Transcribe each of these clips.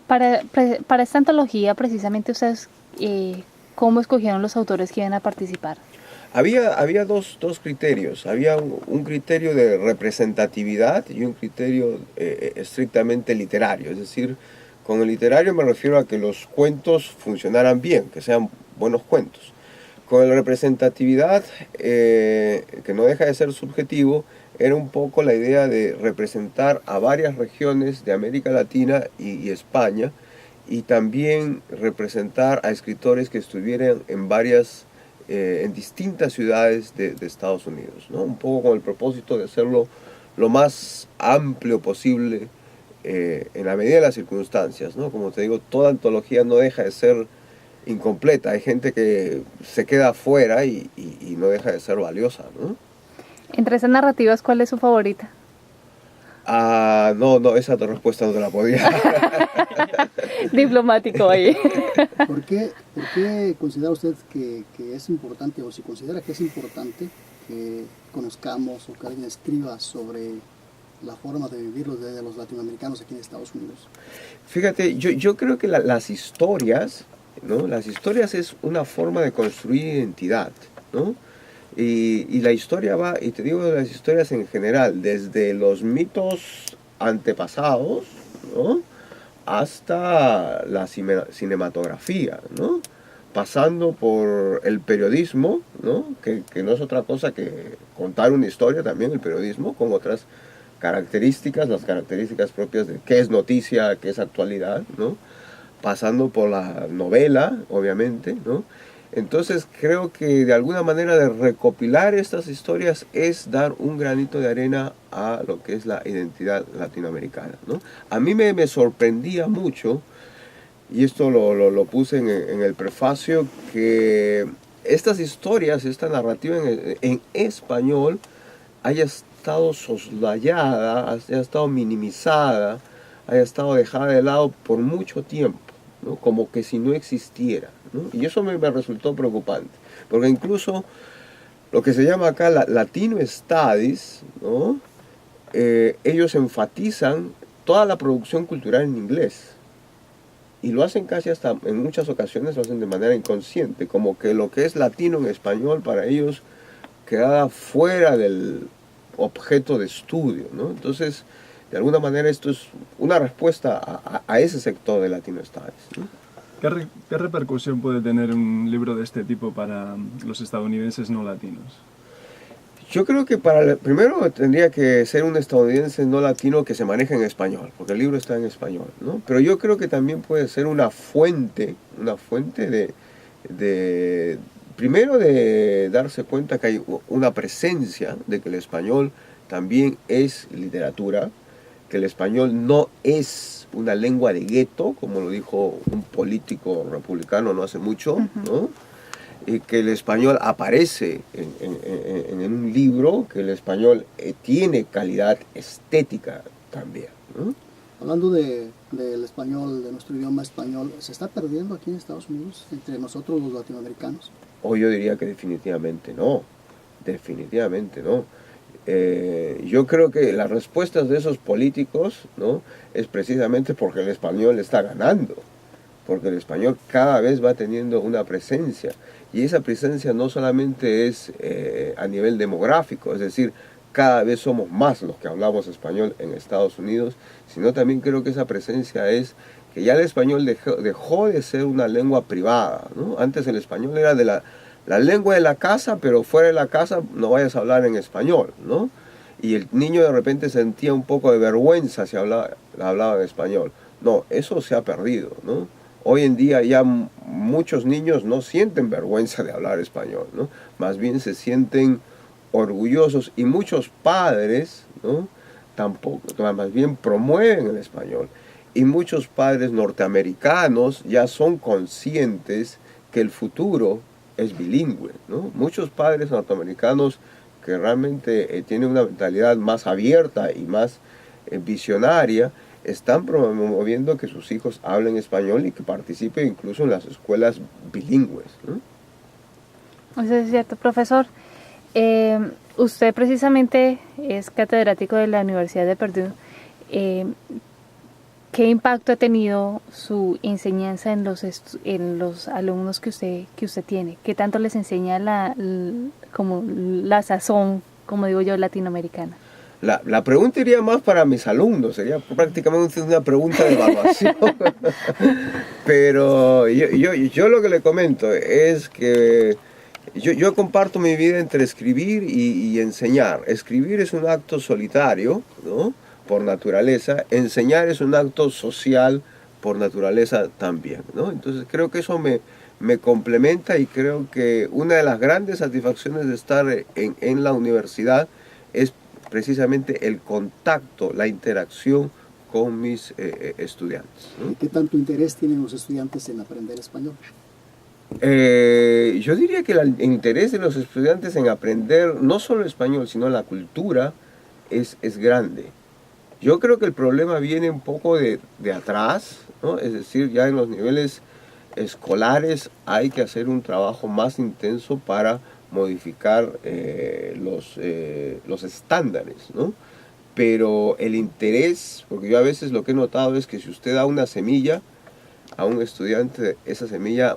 Para esta antología, precisamente ustedes, ¿cómo escogieron los autores que iban a participar? Había dos criterios. Había un criterio de representatividad y un criterio estrictamente literario. Es decir, con el literario me refiero a que los cuentos funcionaran bien, que sean buenos cuentos. Con la representatividad, que no deja de ser subjetivo, era un poco la idea de representar a varias regiones de América Latina y España, y también representar a escritores que estuvieran en distintas ciudades de Estados Unidos, ¿no? Un poco con el propósito de hacerlo lo más amplio posible, en la medida de las circunstancias, ¿no? Como te digo, toda antología no deja de ser incompleta. Hay gente que se queda afuera y no deja de ser valiosa, ¿no? Entre esas narrativas, ¿cuál es su favorita? No, esa respuesta no te la podía. Diplomático ahí. Por qué considera usted que es importante, o si considera que es importante, que conozcamos o que alguien escriba sobre la forma de vivir de los latinoamericanos aquí en Estados Unidos? Fíjate, yo creo que las historias, ¿no? Las historias es una forma de construir identidad, ¿no? Y la historia va, y te digo de las historias en general, desde los mitos antepasados, ¿no? Hasta la cinematografía, ¿no? Pasando por el periodismo, ¿no? Que no es otra cosa que contar una historia también, el periodismo, con otras características, las características propias de qué es noticia, qué es actualidad, ¿no? Pasando por la novela, obviamente, ¿no? Entonces creo que de alguna manera de recopilar estas historias es dar un granito de arena a lo que es la identidad latinoamericana, ¿no? A mí me sorprendía mucho, y esto lo puse en el prefacio, que estas historias, esta narrativa en español haya estado soslayada, haya estado minimizada, haya estado dejada de lado por mucho tiempo, ¿no? Como que si no existiera, ¿no? Y eso me resultó preocupante, porque incluso lo que se llama acá Latino Studies, ¿no? Ellos enfatizan toda la producción cultural en inglés. Y lo hacen casi hasta, en muchas ocasiones lo hacen de manera inconsciente, como que lo que es latino en español para ellos queda fuera del objeto de estudio, ¿no? Entonces, de alguna manera esto es una respuesta a ese sector de Latino Studies, ¿no? ¿Qué repercusión puede tener un libro de este tipo para los estadounidenses no latinos? Yo creo que primero tendría que ser un estadounidense no latino que se maneje en español, porque el libro está en español, ¿no? Pero yo creo que también puede ser una fuente primero de darse cuenta que hay una presencia de que el español también es literatura, que el español no es una lengua de gueto, como lo dijo un político republicano no hace mucho, ¿no? Y que el español aparece en un libro, que el español tiene calidad estética también, ¿no? Hablando del español, de nuestro idioma español, ¿se está perdiendo aquí en Estados Unidos entre nosotros los latinoamericanos? O yo diría que definitivamente no, definitivamente no. Yo creo que las respuestas de esos políticos, ¿no? Es precisamente porque el español está ganando, porque el español cada vez va teniendo una presencia, y esa presencia no solamente es a nivel demográfico, es decir, cada vez somos más los que hablamos español en Estados Unidos, sino también creo que esa presencia es que ya el español dejó de ser una lengua privada, ¿no? Antes el español era de la lengua de la casa, pero fuera de la casa no vayas a hablar en español, ¿no? Y el niño de repente sentía un poco de vergüenza si hablaba en español. No, eso se ha perdido, ¿no? Hoy en día ya muchos niños no sienten vergüenza de hablar español, ¿no? Más bien se sienten orgullosos, y muchos padres, ¿no? Tampoco, más bien promueven el español. Y muchos padres norteamericanos ya son conscientes que el futuro es bilingüe, ¿no? Muchos padres norteamericanos que realmente tienen una mentalidad más abierta y más visionaria, están promoviendo que sus hijos hablen español y que participen incluso en las escuelas bilingües, ¿no? Eso es cierto, profesor. Usted precisamente es catedrático de la Universidad de Purdue. ¿Qué ¿qué impacto ha tenido su enseñanza en los alumnos que usted tiene? ¿Qué tanto les enseña como la sazón, como digo yo, latinoamericana? La pregunta iría más para mis alumnos, sería prácticamente una pregunta de evaluación. Pero yo lo que le comento es que yo comparto mi vida entre escribir y enseñar. Escribir es un acto solitario, ¿no? Por naturaleza. Enseñar es un acto social por naturaleza también, ¿no? Entonces creo que eso me complementa, y creo que una de las grandes satisfacciones de estar en la universidad es precisamente el contacto, la interacción con mis estudiantes, ¿no? ¿Y qué tanto interés tienen los estudiantes en aprender español? Yo diría que el interés de los estudiantes en aprender no solo español, sino la cultura es grande. Yo creo que el problema viene un poco de atrás, ¿no? Es decir, ya en los niveles escolares hay que hacer un trabajo más intenso para modificar los estándares, ¿no? Pero el interés, porque yo a veces lo que he notado es que si usted da una semilla a un estudiante, esa semilla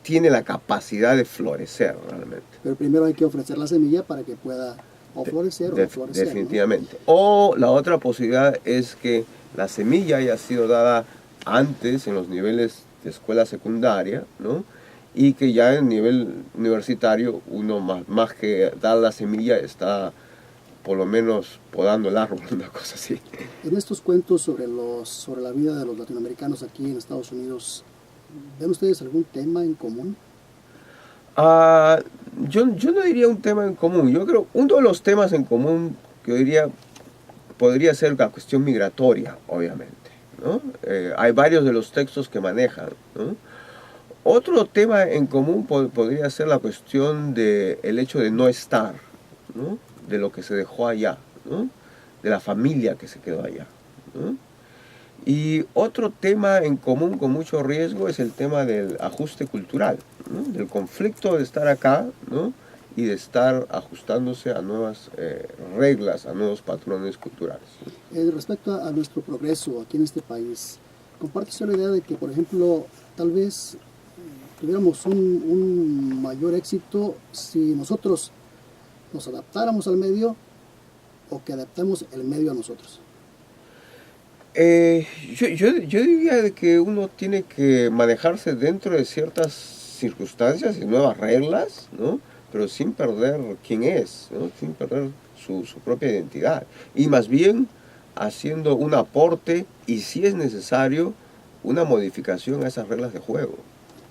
tiene la capacidad de florecer realmente. Pero primero hay que ofrecer la semilla para que pueda o florecer o no florecer, Definitivamente. ¿No? O la otra posibilidad es que la semilla haya sido dada antes en los niveles de escuela secundaria, ¿no? Y que ya en nivel universitario uno más que dar la semilla está por lo menos podando el árbol, una cosa así. En estos cuentos sobre la vida de los latinoamericanos aquí en Estados Unidos, ¿ven ustedes algún tema en común? Yo no diría un tema en común. Yo creo uno de los temas en común que yo diría podría ser la cuestión migratoria, obviamente, ¿no? Hay varios de los textos que manejan, ¿no? Otro tema en común podría ser la cuestión del hecho de no estar, ¿no? De lo que se dejó allá, ¿no? De la familia que se quedó allá, ¿no? Y otro tema en común con mucho riesgo es el tema del ajuste cultural, ¿no? Del conflicto de estar acá, ¿no? Y de estar ajustándose a nuevas reglas, a nuevos patrones culturales, ¿no? Respecto a nuestro progreso aquí en este país, ¿comparte usted la idea de que, por ejemplo, tal vez tuviéramos un mayor éxito si nosotros nos adaptáramos al medio o que adaptemos el medio a nosotros? Yo diría de que uno tiene que manejarse dentro de ciertas circunstancias y nuevas reglas, ¿no? Pero sin perder quién es, ¿no? Sin perder su propia identidad. Y más bien haciendo un aporte y, si es necesario, una modificación a esas reglas de juego.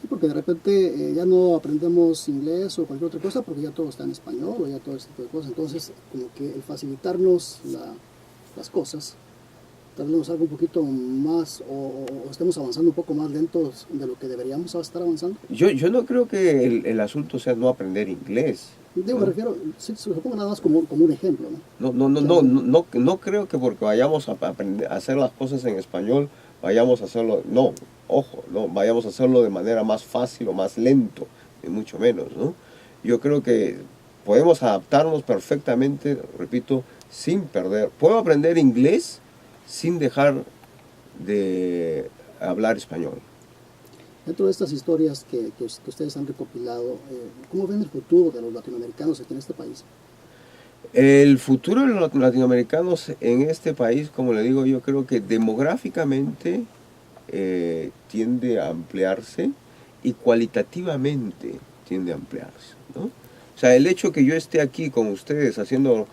Sí, porque de repente ya no aprendemos inglés o cualquier otra cosa porque ya todo está en español o ya todo ese tipo de cosas. Entonces, como que el facilitarnos las cosas, tal vez nos haga un poquito más o estemos avanzando un poco más lentos de lo que deberíamos estar avanzando. Yo no creo que el asunto sea no aprender inglés. Digo, ¿no? me refiero, se lo pongo nada más como un ejemplo, ¿no? No creo que porque vayamos a aprender a hacer las cosas en español, vayamos a hacerlo, no, ojo, no, vayamos a hacerlo de manera más fácil o más lento, ni mucho menos, ¿no? Yo creo que podemos adaptarnos perfectamente, repito, sin perder. Puedo aprender inglés sin dejar de hablar español. Dentro de estas historias que ustedes han recopilado, ¿cómo ven el futuro de los latinoamericanos aquí en este país? El futuro de los latinoamericanos en este país, como le digo, yo creo que demográficamente tiende a ampliarse y cualitativamente tiende a ampliarse, ¿no? O sea, el hecho que yo esté aquí con ustedes haciendo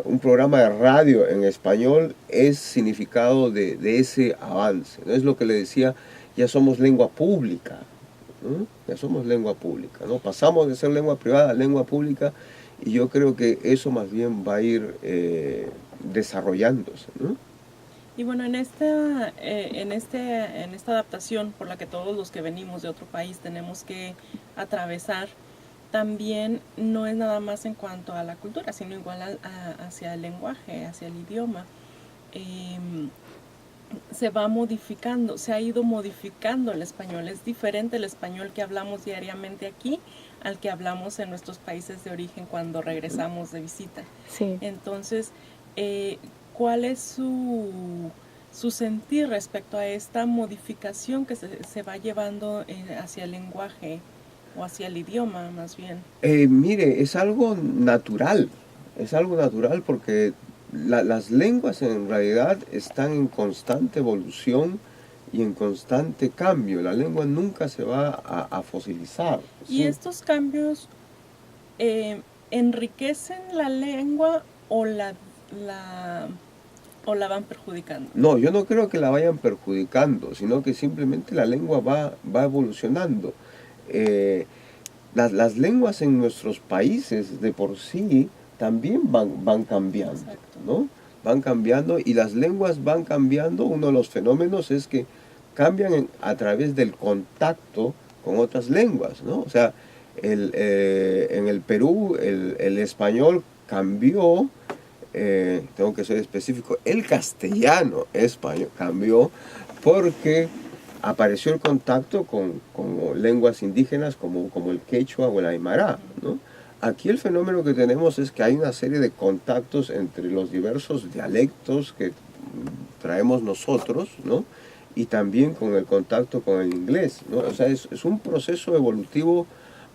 un programa de radio en español es significado de ese avance, ¿no? Es lo que le decía, ya somos lengua pública, ¿no? Ya somos lengua pública, ¿no? Pasamos de ser lengua privada a lengua pública, y yo creo que eso más bien va a ir desarrollándose, ¿no? Y bueno, en esta adaptación por la que todos los que venimos de otro país tenemos que atravesar, también no es nada más en cuanto a la cultura, sino igual hacia el lenguaje, hacia el idioma. Se va modificando, se ha ido modificando el español. Es diferente el español que hablamos diariamente aquí al que hablamos en nuestros países de origen cuando regresamos de visita. Sí. Entonces, ¿cuál es su su sentir respecto a esta modificación que se va llevando hacia el lenguaje o hacia el idioma más bien. Mire, es algo natural porque las lenguas en realidad están en constante evolución y en constante cambio. La lengua nunca se va a fosilizar. ¿Y estos cambios enriquecen la lengua o la van perjudicando? No, yo no creo que la vayan perjudicando, sino que simplemente la lengua va evolucionando. Las lenguas en nuestros países de por sí también van cambiando, ¿no? Van cambiando, y las lenguas van cambiando. Uno de los fenómenos es que cambian a través del contacto con otras lenguas, ¿no? O sea, en el Perú el español cambió, tengo que ser específico, el castellano español cambió porque apareció el contacto con lenguas indígenas como el quechua o el aymara, ¿no? Aquí el fenómeno que tenemos es que hay una serie de contactos entre los diversos dialectos que traemos nosotros, ¿no? Y también con el contacto con el inglés, ¿no? O sea, es un proceso evolutivo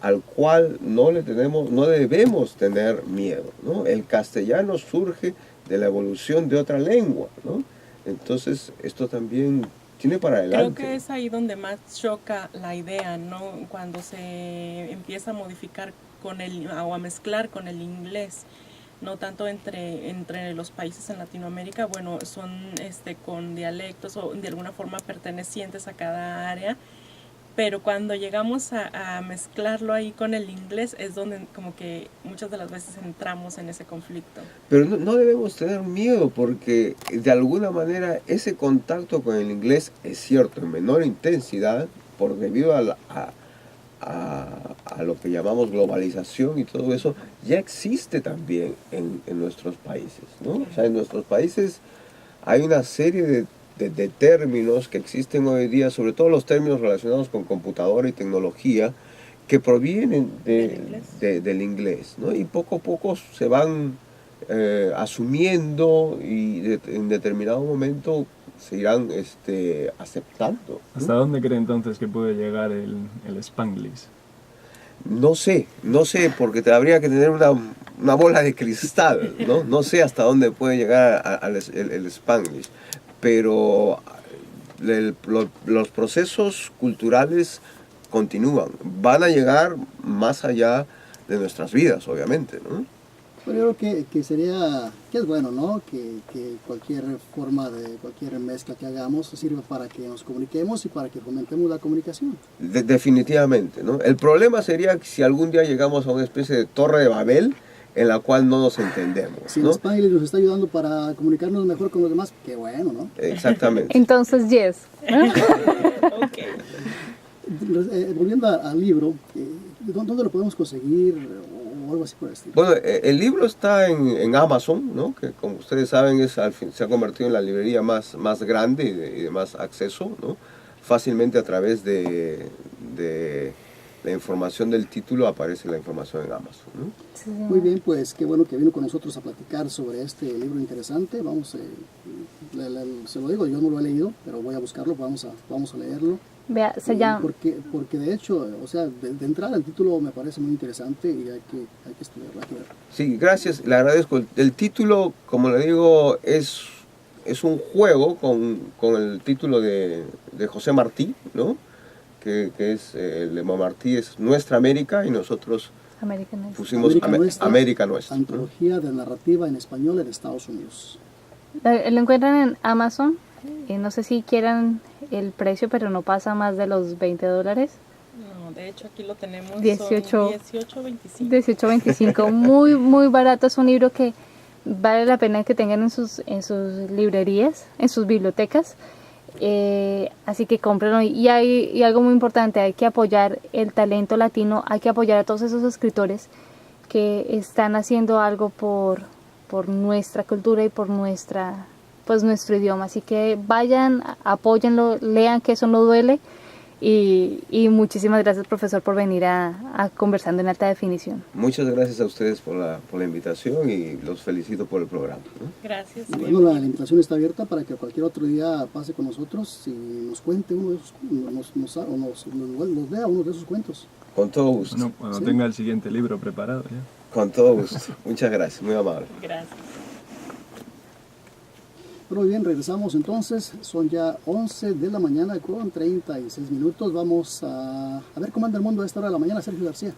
al cual no debemos tener miedo, ¿no? El castellano surge de la evolución de otra lengua, ¿no? Entonces, esto también tiene para adelante. Creo que es ahí donde más choca la idea, ¿no? Cuando se empieza a modificar o a mezclar con el inglés, no tanto entre los países en Latinoamérica, bueno, son con dialectos o de alguna forma pertenecientes a cada área, pero cuando llegamos a mezclarlo ahí con el inglés es donde como que muchas de las veces entramos en ese conflicto. Pero no debemos tener miedo, porque de alguna manera ese contacto con el inglés es cierto, en menor intensidad, debido a lo que llamamos globalización y todo eso, ya existe también en nuestros países, ¿no? O sea, en nuestros países hay una serie de términos que existen hoy día, sobre todo los términos relacionados con computadora y tecnología, que provienen del inglés, ¿no? Y poco a poco se van asumiendo, y en determinado momento se irán aceptando, ¿no? ¿Hasta dónde cree entonces que puede llegar el Spanglish? No sé, porque habría que tener una bola de cristal, ¿no? No sé hasta dónde puede llegar el Spanglish, pero los procesos culturales continúan, van a llegar más allá de nuestras vidas, obviamente, ¿no? Pero yo creo que es bueno, ¿no? Que cualquier forma cualquier mezcla que hagamos sirva para que nos comuniquemos y para que fomentemos la comunicación. Definitivamente, ¿no? El problema sería si algún día llegamos a una especie de torre de Babel en la cual no nos entendemos, Si ¿no? el Spanglish nos está ayudando para comunicarnos mejor con los demás, qué bueno, ¿no? Exactamente. Entonces, yes. Okay. Volviendo al libro, ¿dónde lo podemos conseguir o algo así por el estilo? Bueno, el libro está en Amazon, ¿no? Que como ustedes saben se ha convertido en la librería más grande y de más acceso, ¿no? Fácilmente a través de la información del título aparece la información en Amazon, ¿no? Sí. Muy bien, pues qué bueno que vino con nosotros a platicar sobre este libro interesante. Vamos, se lo digo, yo no lo he leído, pero voy a buscarlo, vamos a leerlo. Vea, se llama... Porque de hecho, o sea, de entrada el título me parece muy interesante y hay que estudiarlo, hay que verlo. Sí, gracias, le agradezco. El título, como le digo, es un juego con el título de José Martí, ¿no? Que es, el lema Martí es Nuestra América, y nosotros pusimos América Nuestra. Antología de narrativa en español en Estados Unidos. Lo encuentran en Amazon. No sé si quieran el precio, pero no pasa más de los $20. No, de hecho aquí lo tenemos 18.25. 18.25. 18.25, muy muy barato. Es un libro que vale la pena que tengan en sus librerías, en sus bibliotecas. Así que cómprenlo. Y algo muy importante, hay que apoyar el talento latino, hay que apoyar a todos esos escritores que están haciendo algo por nuestra cultura y por nuestro idioma. Así que vayan, apóyenlo, lean, que eso no duele. Y muchísimas gracias, profesor, por venir a Conversando en Alta Definición. Muchas gracias a ustedes por la invitación y los felicito por el programa, ¿no? Gracias. Y bueno, la invitación está abierta para que cualquier otro día pase con nosotros y nos cuente uno de esos, nos lea uno de esos cuentos. Con todo gusto. Bueno, cuando Sí. tenga el siguiente libro preparado ya. Con todo gusto. Muchas gracias, muy amable. Gracias. Pero muy bien, regresamos entonces. Son ya 11 de la mañana con 36 minutos. Vamos a ver cómo anda el mundo a esta hora de la mañana, Sergio García.